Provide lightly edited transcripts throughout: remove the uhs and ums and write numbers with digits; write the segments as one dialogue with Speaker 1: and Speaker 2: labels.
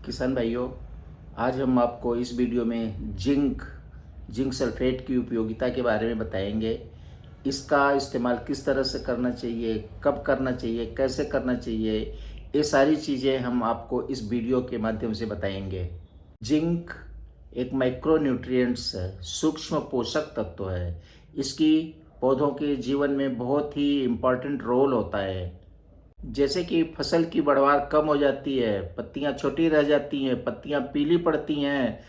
Speaker 1: किसान भाइयों, आज हम आपको इस वीडियो में जिंक सल्फेट की उपयोगिता के बारे में बताएंगे। इसका इस्तेमाल किस तरह से करना चाहिए, कब करना चाहिए, कैसे करना चाहिए, ये सारी चीज़ें हम आपको इस वीडियो के माध्यम से बताएंगे। जिंक एक माइक्रोन्यूट्रिएंट्स है, सूक्ष्म पोषक तत्व है। इसकी पौधों के जीवन में बहुत ही इम्पोर्टेंट रोल होता है। जैसे कि फसल की बढ़वार कम हो जाती है, पत्तियां छोटी रह जाती हैं, पत्तियां पीली पड़ती हैं,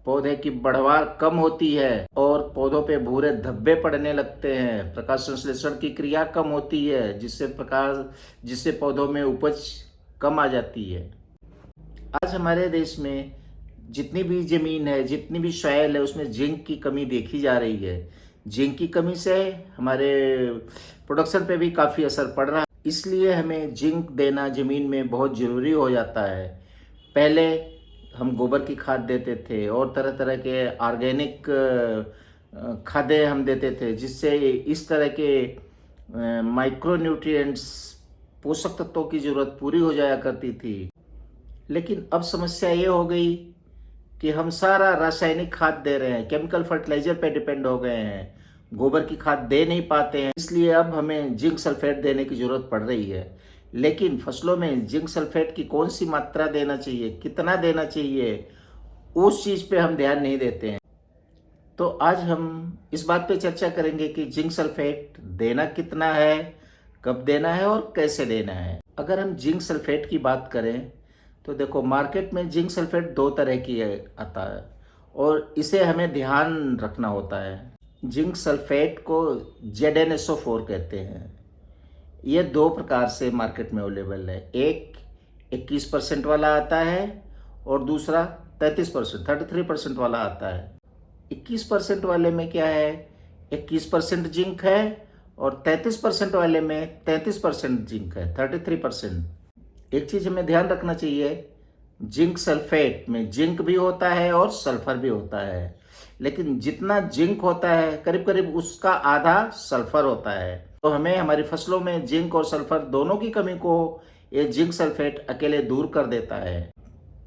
Speaker 1: पौधे की बढ़वार कम होती है और पौधों पे भूरे धब्बे पड़ने लगते हैं, प्रकाश संश्लेषण की क्रिया कम होती है, जिससे पौधों में उपज कम आ जाती है। आज हमारे देश में जितनी भी ज़मीन है, जितनी भी सॉइल है, उसमें जिंक की कमी देखी जा रही है। जिंक की कमी से हमारे प्रोडक्शन पे भी काफ़ी असर पड़ रहा है। इसलिए हमें जिंक देना ज़मीन में बहुत ज़रूरी हो जाता है। पहले हम गोबर की खाद देते थे और तरह तरह के ऑर्गेनिक खादें हम देते थे, जिससे इस तरह के माइक्रोन्यूट्रिएंट्स पोषक तत्वों की ज़रूरत पूरी हो जाया करती थी। लेकिन अब समस्या ये हो गई कि हम सारा रासायनिक खाद दे रहे हैं, केमिकल फर्टिलाइजर पे डिपेंड हो गए हैं, गोबर की खाद दे नहीं पाते हैं। इसलिए अब हमें जिंक सल्फेट देने की ज़रूरत पड़ रही है। लेकिन फसलों में जिंक सल्फेट की कौन सी मात्रा देना चाहिए, कितना देना चाहिए, उस चीज़ पे हम ध्यान नहीं देते हैं। तो आज हम इस बात पे चर्चा करेंगे कि जिंक सल्फेट देना कितना है, कब देना है और कैसे देना है। अगर हम जिंक सल्फेट की बात करें तो देखो, मार्केट में जिंक सल्फेट दो तरह की आता है और इसे हमें ध्यान रखना होता है। जिंक सल्फेट को ZnSO4 कहते हैं। ये दो प्रकार से मार्केट में अवेलेबल है। एक 21% वाला आता है और दूसरा 33% वाला आता है। 21% वाले में क्या है, 21% जिंक है और 33% वाले में 33% जिंक है, 33%। एक चीज़ हमें ध्यान रखना चाहिए, जिंक सल्फेट में जिंक भी होता है और सल्फर भी होता है, लेकिन जितना जिंक होता है करीब करीब उसका आधा सल्फर होता है। तो हमें हमारी फसलों में जिंक और सल्फर दोनों की कमी को ये जिंक सल्फेट अकेले दूर कर देता है।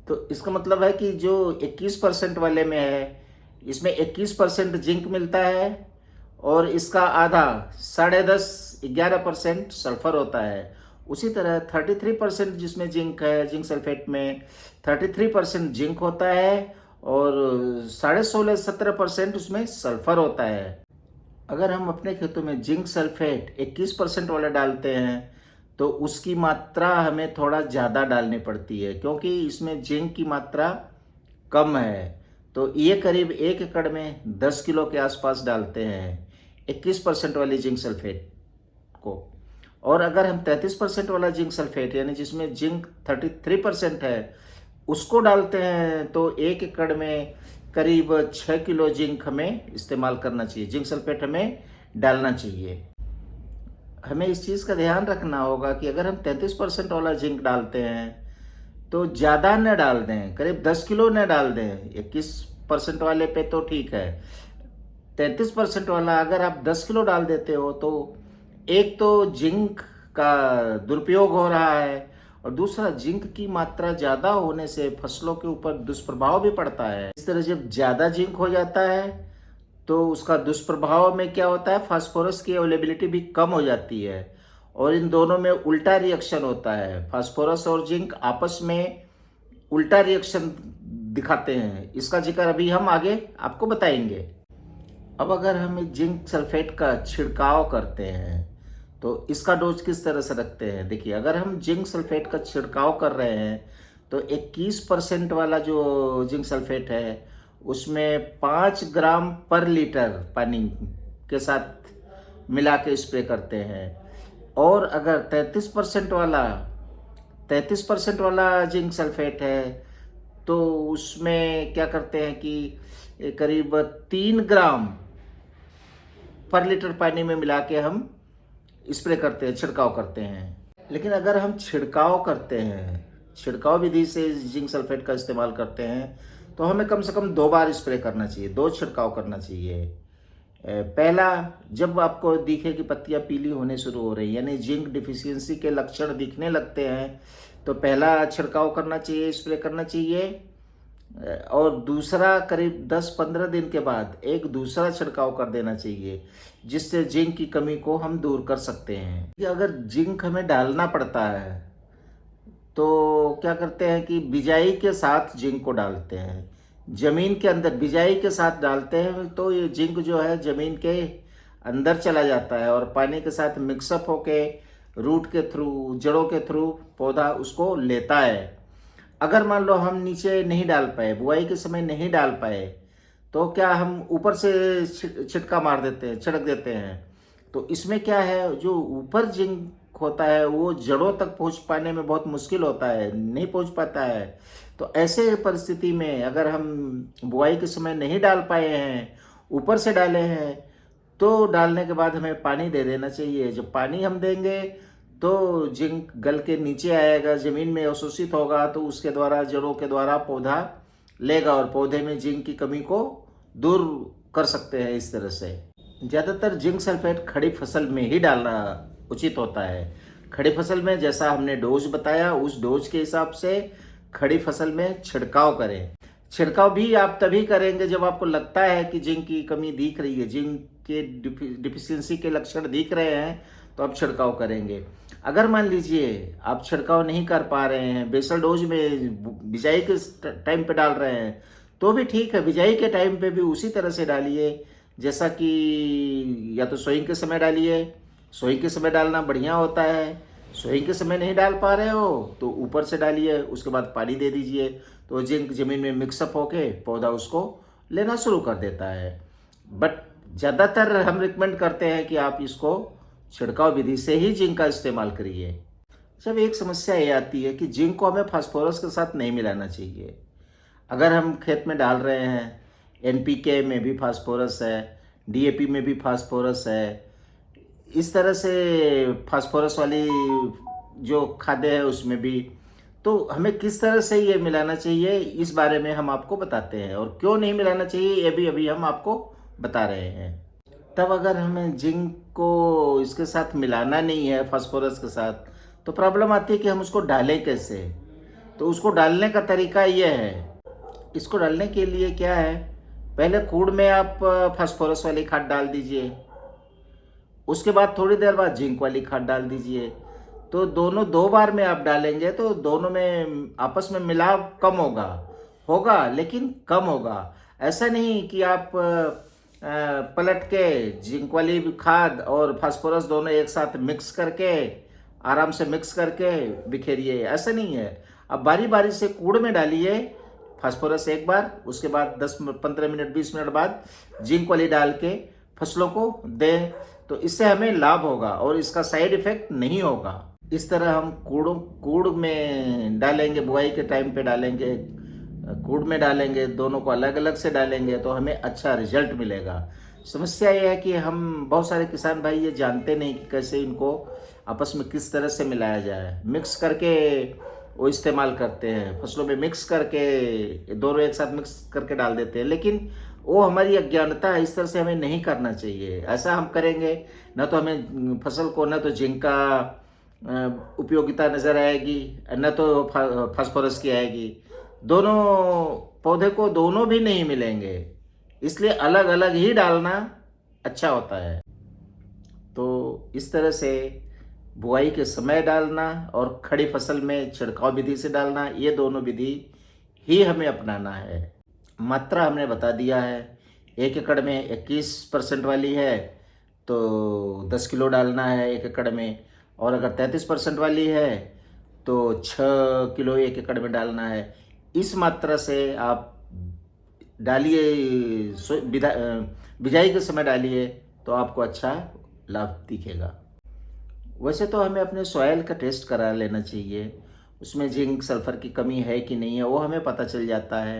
Speaker 1: तो इसका मतलब है कि जो 21% वाले में है, इसमें 21% जिंक मिलता है और इसका आधा 10.5-11% सल्फर होता है। उसी तरह 33% जिसमें जिंक है, जिंक सल्फेट में 33% जिंक होता है और 16.5-17% उसमें सल्फर होता है। अगर हम अपने खेतों में जिंक सल्फेट 21% वाला डालते हैं तो उसकी मात्रा हमें थोड़ा ज़्यादा डालनी पड़ती है, क्योंकि इसमें जिंक की मात्रा कम है। तो ये करीब 1 एकड़ में 10 किलो के आसपास डालते हैं 21% वाली जिंक सल्फेट को। और अगर हम 33% वाला जिंक सल्फेट, यानी जिसमें जिंक 33% है, उसको डालते हैं तो 1 एकड़ में करीब 6 किलो जिंक हमें इस्तेमाल करना चाहिए, जिंक सल्फेट हमें डालना चाहिए। हमें इस चीज़ का ध्यान रखना होगा कि अगर हम 33% वाला जिंक डालते हैं तो ज़्यादा न डाल दें, करीब 10 किलो न डाल दें। 21% वाले पे तो ठीक है, 33% वाला अगर आप 10 किलो डाल देते हो तो एक तो जिंक का दुरुपयोग हो रहा है और दूसरा जिंक की मात्रा ज़्यादा होने से फसलों के ऊपर दुष्प्रभाव भी पड़ता है। इस तरह जब ज़्यादा जिंक हो जाता है तो उसका दुष्प्रभाव में क्या होता है, फास्फोरस की अवेलेबिलिटी भी कम हो जाती है और इन दोनों में उल्टा रिएक्शन होता है। फास्फोरस और जिंक आपस में उल्टा रिएक्शन दिखाते हैं। इसका जिक्र अभी हम आगे आपको बताएंगे। अब अगर हम जिंक सल्फेट का छिड़काव करते हैं तो इसका डोज किस तरह से रखते हैं। देखिए, अगर हम जिंक सल्फेट का छिड़काव कर रहे हैं तो 21% वाला जो जिंक सल्फेट है उसमें 5 ग्राम पर लीटर पानी के साथ मिला के स्प्रे करते हैं। और अगर 33% वाला जिंक सल्फेट है तो उसमें क्या करते हैं कि करीब 3 ग्राम पर लीटर पानी में मिला के हम स्प्रे करते हैं, छिड़काव करते हैं। लेकिन अगर हम छिड़काव करते हैं, छिड़काव विधि से जिंक सल्फेट का इस्तेमाल करते हैं तो हमें कम से कम 2 बार स्प्रे करना चाहिए, 2 छिड़काव करना चाहिए। पहला, जब आपको दिखे कि पत्तियां पीली होने शुरू हो रही, यानी जिंक डिफिशियंसी के लक्षण दिखने लगते हैं, तो पहला छिड़काव करना चाहिए, स्प्रे करना चाहिए, और दूसरा करीब 10-15 दिन के बाद एक दूसरा छिड़काव कर देना चाहिए, जिससे जिंक की कमी को हम दूर कर सकते हैं। कि अगर जिंक हमें डालना पड़ता है तो क्या करते हैं कि बिजाई के साथ जिंक को डालते हैं, ज़मीन के अंदर बिजाई के साथ डालते हैं, तो ये जिंक जो है ज़मीन के अंदर चला जाता है और पानी के साथ मिक्सअप होके रूट के थ्रू, जड़ों के थ्रू पौधा उसको लेता है। अगर मान लो हम नीचे नहीं डाल पाए, बुआई के समय नहीं डाल पाए, तो क्या हम ऊपर से छिटका मार देते हैं, छिड़क देते हैं। तो इसमें क्या है, जो ऊपर जिंक होता है वो जड़ों तक पहुंच पाने में बहुत मुश्किल होता है, नहीं पहुंच पाता है। तो ऐसे परिस्थिति में अगर हम बुआई के समय नहीं डाल पाए हैं, ऊपर से डाले हैं, तो डालने के बाद हमें पानी दे देना चाहिए। जब पानी हम देंगे तो जिंक गल के नीचे आएगा, ज़मीन में अवशोषित होगा, तो उसके द्वारा, जड़ों के द्वारा पौधा लेगा और पौधे में जिंक की कमी को दूर कर सकते हैं। इस तरह से ज़्यादातर जिंक सल्फेट खड़ी फसल में ही डालना उचित होता है। खड़ी फसल में जैसा हमने डोज बताया, उस डोज के हिसाब से खड़ी फसल में छिड़काव करें। छिड़काव भी आप तभी करेंगे जब आपको लगता है कि जिंक की कमी दिख रही है, जिंक के डिफिशियंसी के लक्षण दिख रहे हैं, तो आप छिड़काव करेंगे। अगर मान लीजिए आप छिड़काव नहीं कर पा रहे हैं, बेसल डोज में बिजाई के टाइम पे डाल रहे हैं, तो भी ठीक है, बिजाई के टाइम पे भी उसी तरह से डालिए, जैसा कि या तो सोइंग के समय डालिए, सोइंग के समय डालना बढ़िया होता है। सोइंग के समय नहीं डाल पा रहे हो तो ऊपर से डालिए, उसके बाद पानी दे दीजिए, तो जिंक जमीन में मिक्सअप होके पौधा उसको लेना शुरू कर देता है। बट ज़्यादातर हम रिकमेंड करते हैं कि आप इसको छिड़काव विधि से ही जिंक का इस्तेमाल करिए। जब एक समस्या ये आती है कि जिंक को हमें फास्फोरस के साथ नहीं मिलाना चाहिए। अगर हम खेत में डाल रहे हैं, एनपीके में भी फास्फोरस है, डीएपी में भी फास्फोरस है, इस तरह से फास्फोरस वाली जो खाद्य है उसमें भी, तो हमें किस तरह से ये मिलाना चाहिए इस बारे में हम आपको बताते हैं, और क्यों नहीं मिलाना चाहिए ये भी अभी हम आपको बता रहे हैं। तब अगर हमें जिंक को इसके साथ मिलाना नहीं है, फास्फोरस के साथ, तो प्रॉब्लम आती है कि हम उसको डालें कैसे। तो उसको डालने का तरीका ये है, इसको डालने के लिए क्या है, पहले कूड़ में आप फास्फोरस वाली खाद डाल दीजिए, उसके बाद थोड़ी देर बाद जिंक वाली खाद डाल दीजिए। तो दोनों 2 बार में आप डालेंगे तो दोनों में आपस में मिलाव कम होगा लेकिन कम होगा। ऐसा नहीं कि आप पलट के जिंक वाली खाद और फास्फोरस दोनों एक साथ मिक्स करके, आराम से मिक्स करके बिखेरिए, ऐसा नहीं है। अब बारी बारी से कूड़ में डालिए फास्फोरस एक बार, उसके बाद 10-15 मिनट 20 मिनट बाद जिंक वाली डाल के फसलों को दें, तो इससे हमें लाभ होगा और इसका साइड इफेक्ट नहीं होगा। इस तरह हम कूड़ में डालेंगे, बुआई के टाइम पे डालेंगे, कूड़ में डालेंगे, दोनों को अलग अलग से डालेंगे तो हमें अच्छा रिजल्ट मिलेगा। समस्या ये है कि हम बहुत सारे किसान भाई ये जानते नहीं कि कैसे इनको आपस में किस तरह से मिलाया जाए। मिक्स करके वो इस्तेमाल करते हैं, फसलों में मिक्स करके, दोनों एक साथ मिक्स करके डाल देते हैं, लेकिन वो हमारी अज्ञानता है। इस तरह से हमें नहीं करना चाहिए। ऐसा हम करेंगे न तो हमें फसल को न तो जिंक का उपयोगिता नज़र आएगी, न तो फास्फोरस की आएगी। दोनों पौधे को दोनों भी नहीं मिलेंगे, इसलिए अलग अलग ही डालना अच्छा होता है। तो इस तरह से बुआई के समय डालना और खड़ी फसल में छिड़काव विधि से डालना, ये दोनों विधि ही हमें अपनाना है। मात्रा हमने बता दिया है। 1 एकड़ में 21% वाली है तो 10 किलो डालना है 1 एकड़ में, और अगर 33% वाली है तो 6 किलो 1 एकड़ में डालना है। इस मात्रा से आप डालिए, बिजाई के समय डालिए तो आपको अच्छा लाभ दिखेगा। वैसे तो हमें अपने सॉइल का टेस्ट करा लेना चाहिए, उसमें जिंक सल्फर की कमी है कि नहीं है वो हमें पता चल जाता है।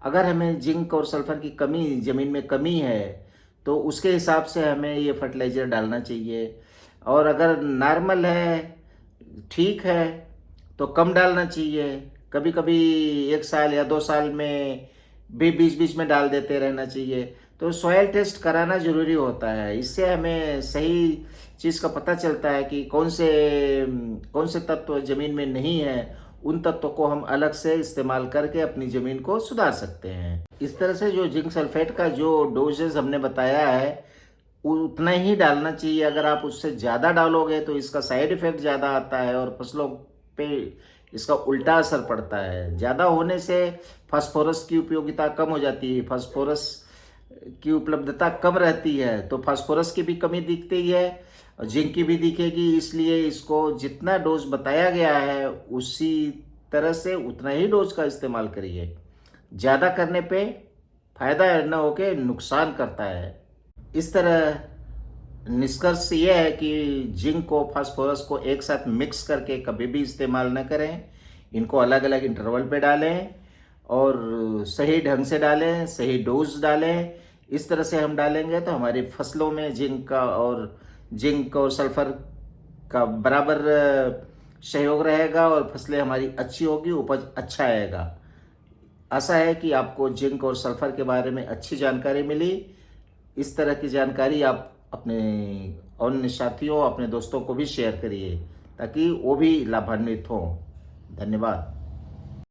Speaker 1: अगर हमें जिंक और सल्फर की कमी, ज़मीन में कमी है, तो उसके हिसाब से हमें ये फर्टिलाइज़र डालना चाहिए। और अगर नॉर्मल है, ठीक है, तो कम डालना चाहिए। कभी कभी 1 साल या 2 साल में भी बीच बीच में डाल देते रहना चाहिए। तो सॉइल टेस्ट कराना ज़रूरी होता है, इससे हमें सही चीज़ का पता चलता है कि कौन से तत्व ज़मीन में नहीं है, उन तत्वों को हम अलग से इस्तेमाल करके अपनी ज़मीन को सुधार सकते हैं। इस तरह से जो जिंक सल्फेट का जो डोजेज़ हमने बताया है, उतना ही डालना चाहिए। अगर आप उससे ज़्यादा डालोगे तो इसका साइड इफ़ेक्ट ज़्यादा आता है और फसलों पे इसका उल्टा असर पड़ता है। ज़्यादा होने से फास्फोरस की उपयोगिता कम हो जाती है, फास्फोरस की उपलब्धता कम रहती है, तो फास्फोरस की भी कमी दिखती है और जिंक की भी दिखेगी। इसलिए इसको जितना डोज बताया गया है उसी तरह से उतना ही डोज का इस्तेमाल करिए। ज़्यादा करने पे फायदा न होके नुकसान करता है। इस तरह निष्कर्ष ये है कि जिंक को फास्फोरस को एक साथ मिक्स करके कभी भी इस्तेमाल न करें। इनको अलग अलग इंटरवल पे डालें और सही ढंग से डालें, सही डोज डालें। इस तरह से हम डालेंगे तो हमारी फसलों में जिंक और सल्फर का बराबर सहयोग रहेगा और फसलें हमारी अच्छी होगी, उपज अच्छा आएगा। आशा है कि आपको जिंक और सल्फर के बारे में अच्छी जानकारी मिली। इस तरह की जानकारी आप अपने अन्य साथियों, अपने दोस्तों को भी शेयर करिए ताकि वो भी लाभान्वित हों। धन्यवाद।